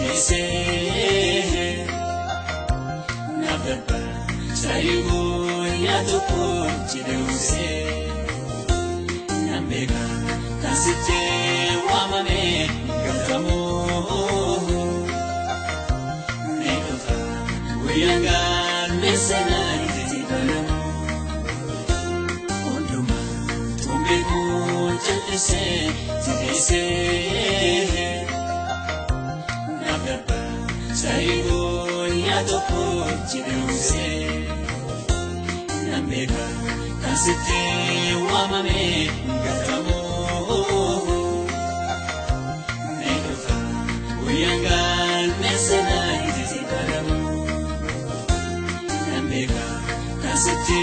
tijise nababa sayigo yatuko chiduse nambega kasite wamame gatamu nekofa uyanga mesena titibalamu onduma tumbeku chalise tijise nababa sayigo yatuko chiduse nambega kasite wamame gatamu nekofa uyanga mesena titibalamu nambega kasite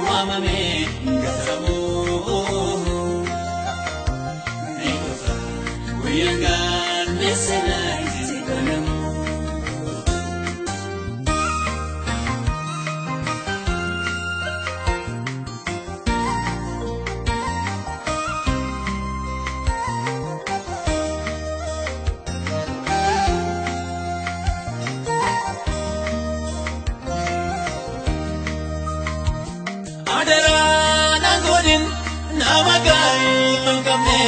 wamame gatamu nekofa uyanga mesena titibalamu Adara nangonin namagai mangame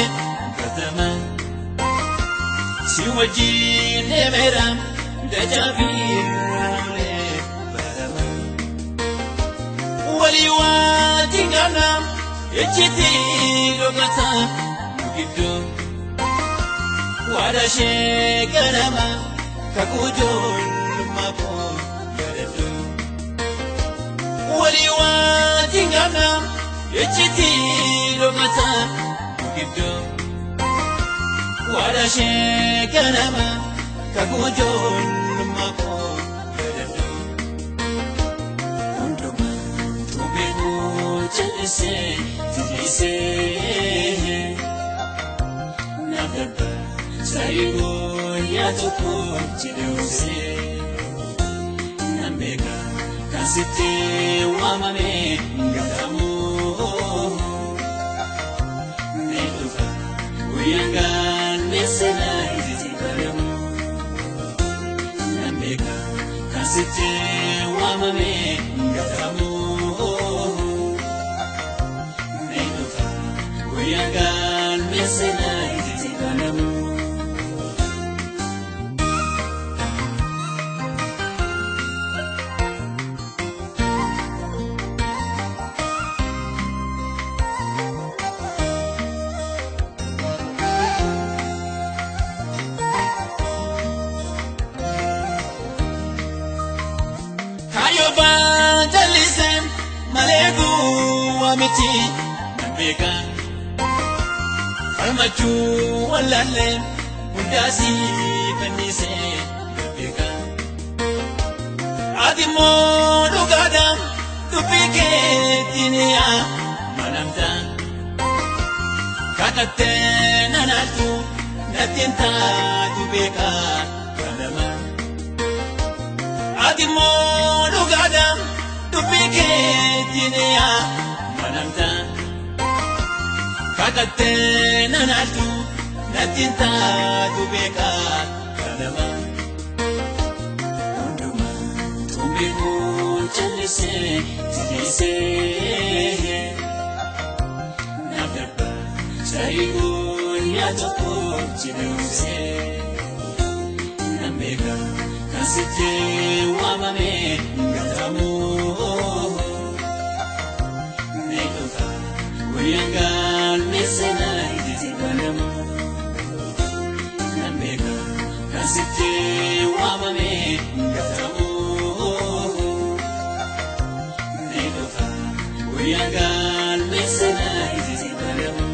katama siwaji nemeram dajabirale barama waliwa tingana echiti logata gido wada shekarama kakujol mapo garadu waliwa tingana echiti logata gido wada shekarama kakujol mapo garadu ondoma tumbeku chalise tijise nababa sayigo yatuko chiduse nambega kasite wamame gatamu nekofa uyanga mesena titibalamu nambega kasite wamame gatamu nekofa uyanga mesena titibalamu Jalisen malegu amiti nambega almachu walale mundasi benise nambega adimo lugadam tupike tinia manamta kakate nanatu natinta tupeka kanama adimo lugadam tupike tinia manamta kakate nanatu natinta tupeka kanama onduma tumbeku chalise tijise nababa sayigo yatuko chiduse nambega kasite wamame gatamu nekofa uyanga mesena titibalamu nambega kasite wamame gatamu nekofa uyanga mesena titibalamu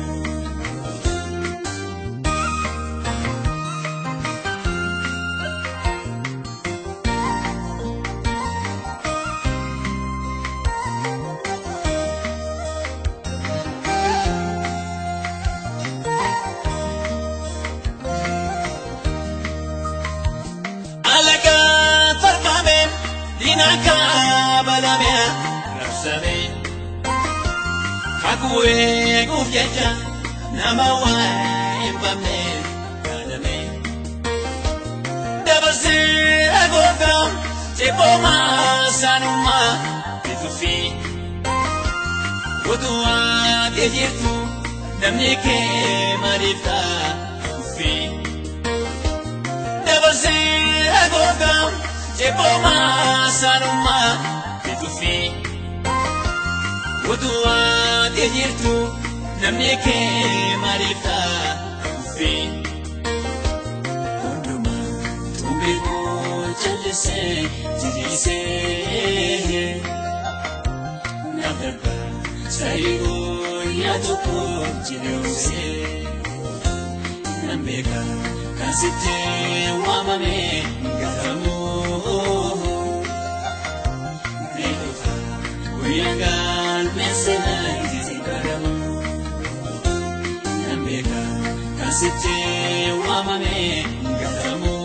Dinaka balamea nafsame Hakue gufyecha nama wa impame kadame dabarsee agoota ceeboomaa saanummaa bituufi utuwaa jirtu namni kee maaliif ta'uufi dabarsee agoota ceeboomaa saanummaa bituufi utuwaa jirtu namni kee maaliif ta'uufi Jalise, jalise, nadarba, sayo ya toko jilose, nambeka, kasite wamame galamu, nekofa, uyangal mesena galamu, nambeka, kasite wamame galamu.